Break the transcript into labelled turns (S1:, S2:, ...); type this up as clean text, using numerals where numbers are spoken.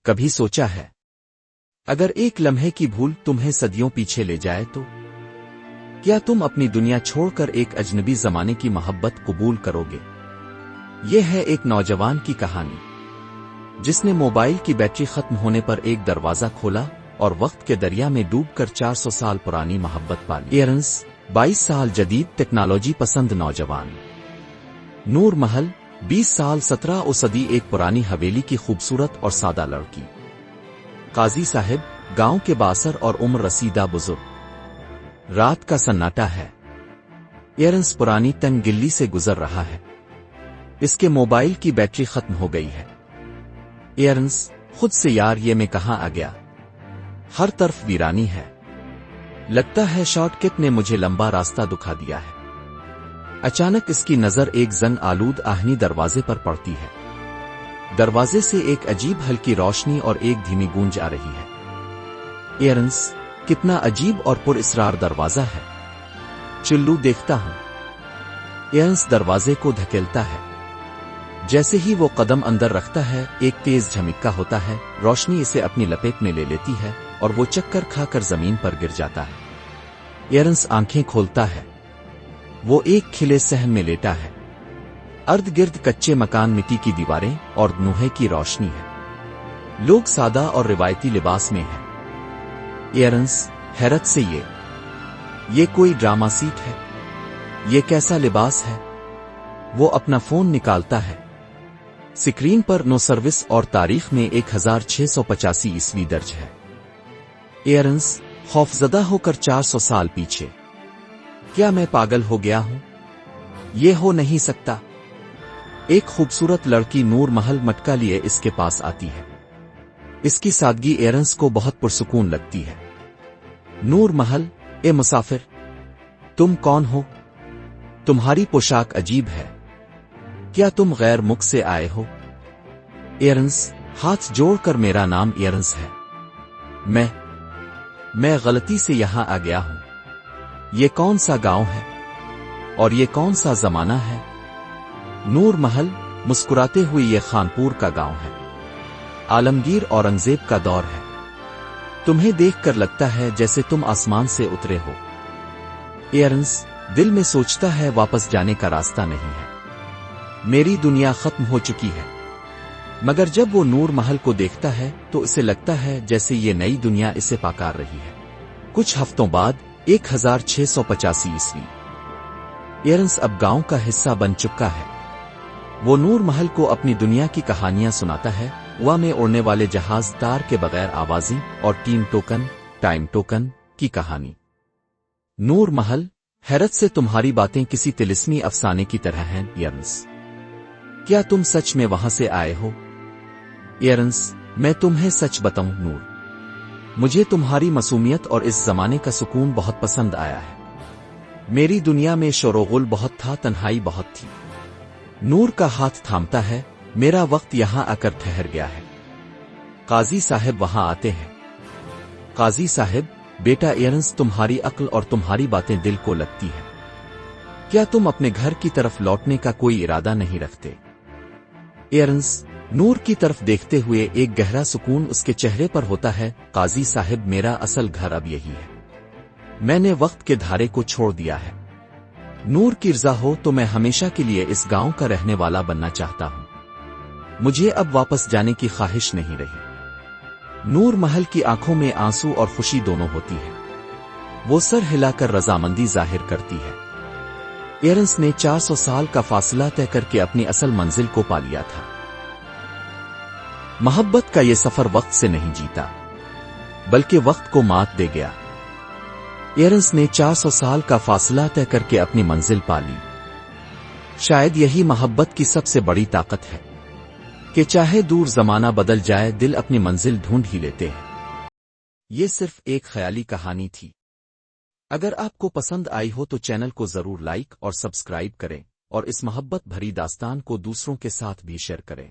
S1: کبھی سوچا ہے اگر ایک لمحے کی بھول تمہیں صدیوں پیچھے لے جائے تو کیا تم اپنی دنیا چھوڑ کر ایک اجنبی زمانے کی محبت قبول کرو گے؟ یہ ہے ایک نوجوان کی کہانی جس نے موبائل کی بیٹری ختم ہونے پر ایک دروازہ کھولا اور وقت کے دریا میں ڈوب کر 400 سال پرانی محبت پالی۔ ایرنس 22 سال جدید ٹیکنالوجی پسند نوجوان۔ نور محل 20 سال 17 صدی ایک پرانی حویلی کی خوبصورت اور سادہ لڑکی۔ قاضی صاحب گاؤں کے باثر اور عمر رسیدہ بزرگ۔ رات کا سناٹا ہے۔ ایرنس پرانی تنگ گلی سے گزر رہا ہے۔ اس کے موبائل کی بیٹری ختم ہو گئی ہے۔ ایرنس خود سے یار یہ میں کہاں آ گیا؟ ہر طرف ویرانی ہے۔ لگتا ہے شارٹ کٹ نے مجھے لمبا راستہ دکھا دیا ہے۔ اچانک اس کی نظر ایک زنگ آلود آہنی دروازے پر پڑتی ہے۔ دروازے سے ایک عجیب ہلکی روشنی اور ایک دھیمی گونج آ رہی ہے۔ ایرنس کتنا عجیب اور پر اسرار دروازہ ہے۔ چلو دیکھتا ہوں۔ ایرنس دروازے کو دھکیلتا ہے۔ جیسے ہی وہ قدم اندر رکھتا ہے ایک تیز جھمکا ہوتا ہے، روشنی اسے اپنی لپیٹ میں لے لیتی ہے اور وہ چکر کھا کر زمین پر گر جاتا ہے۔ ایرنس آنکھیں کھولتا ہے۔ وہ ایک کھلے صحن میں لیٹا ہے۔ ارد گرد کچے مکان، مٹی کی دیواریں اور نوحے کی روشنی ہے۔ لوگ سادہ اور روایتی لباس میں ہیں۔ ایرنس حیرت سے یہ کوئی ڈرامہ سیٹ ہے؟ یہ کیسا لباس ہے؟ وہ اپنا فون نکالتا ہے۔ سکرین پر نو سروس اور تاریخ میں 1685 عیسوی درج ہے۔ ایرنس خوفزدہ ہو کر 400 سال پیچھے۔ کیا میں پاگل ہو گیا ہوں؟ یہ ہو نہیں سکتا۔ ایک خوبصورت لڑکی نور محل مٹکا لیے اس کے پاس آتی ہے۔ اس کی سادگی ایرنس کو بہت پرسکون لگتی ہے۔ نور محل، اے مسافر، تم کون ہو؟ تمہاری پوشاک عجیب ہے۔ کیا تم غیر ملک سے آئے ہو؟ ایرنس ہاتھ جوڑ کر میرا نام ایرنس ہے۔ میں غلطی سے یہاں آ گیا ہوں۔ یہ کون سا گاؤں ہے؟ اور یہ کون سا زمانہ ہے؟ نور محل مسکراتے ہوئے یہ خانپور کا گاؤں ہے۔ عالمگیر اورنگزیب کا دور ہے۔ تمہیں دیکھ کر لگتا ہے جیسے تم آسمان سے اترے ہو۔ ایرنس دل میں سوچتا ہے واپس جانے کا راستہ نہیں ہے۔ میری دنیا ختم ہو چکی ہے۔ مگر جب وہ نور محل کو دیکھتا ہے تو اسے لگتا ہے جیسے یہ نئی دنیا اسے پکار رہی ہے۔ کچھ ہفتوں بعد 1685 عیسوی۔ ایرنس اب گاؤں کا حصہ بن چکا ہے۔ وہ نور محل کو اپنی دنیا کی کہانیاں سناتا ہے، ہوا میں اڑنے والے جہاز، تار کے بغیر آوازیں اور ٹائم ٹوکن کی کہانی۔ نور محل حیرت سے، تمہاری باتیں کسی طلسمی افسانے کی طرح ہیں ایرنس۔ کیا تم سچ میں وہاں سے آئے ہو؟ ایرنس میں تمہیں سچ بتاؤں نور، مجھے تمہاری معصومیت اور اس زمانے کا سکون بہت پسند آیا ہے۔ میری دنیا میں شور و غل بہت تھا، تنہائی بہت تھی۔ نور کا ہاتھ تھامتا ہے۔ میرا وقت یہاں آ کر ٹھہر گیا ہے۔ قاضی صاحب وہاں آتے ہیں۔ قاضی صاحب، بیٹا ایرنس، تمہاری عقل اور تمہاری باتیں دل کو لگتی ہیں۔ کیا تم اپنے گھر کی طرف لوٹنے کا کوئی ارادہ نہیں رکھتے؟ ایرنس نور کی طرف دیکھتے ہوئے ایک گہرا سکون اس کے چہرے پر ہوتا ہے۔ قاضی صاحب، میرا اصل گھر اب یہی ہے۔ میں نے وقت کے دھارے کو چھوڑ دیا ہے۔ نور کی رضا ہو تو میں ہمیشہ کے لیے اس گاؤں کا رہنے والا بننا چاہتا ہوں۔ مجھے اب واپس جانے کی خواہش نہیں رہی۔ نور محل کی آنکھوں میں آنسو اور خوشی دونوں ہوتی ہے۔ وہ سر ہلا کر رضامندی ظاہر کرتی ہے۔ ایرنس نے 400 سال کا فاصلہ طے کر کے اپنی اصل منزل کو پا لیا تھا۔ محبت کا یہ سفر وقت سے نہیں جیتا، بلکہ وقت کو مات دے گیا۔ ایرنس نے 400 سال کا فاصلہ طے کر کے اپنی منزل پا لی۔ شاید یہی محبت کی سب سے بڑی طاقت ہے کہ چاہے دور زمانہ بدل جائے، دل اپنی منزل ڈھونڈ ہی لیتے ہیں۔ یہ صرف ایک خیالی کہانی تھی۔ اگر آپ کو پسند آئی ہو تو چینل کو ضرور لائک اور سبسکرائب کریں، اور اس محبت بھری داستان کو دوسروں کے ساتھ بھی شیئر کریں۔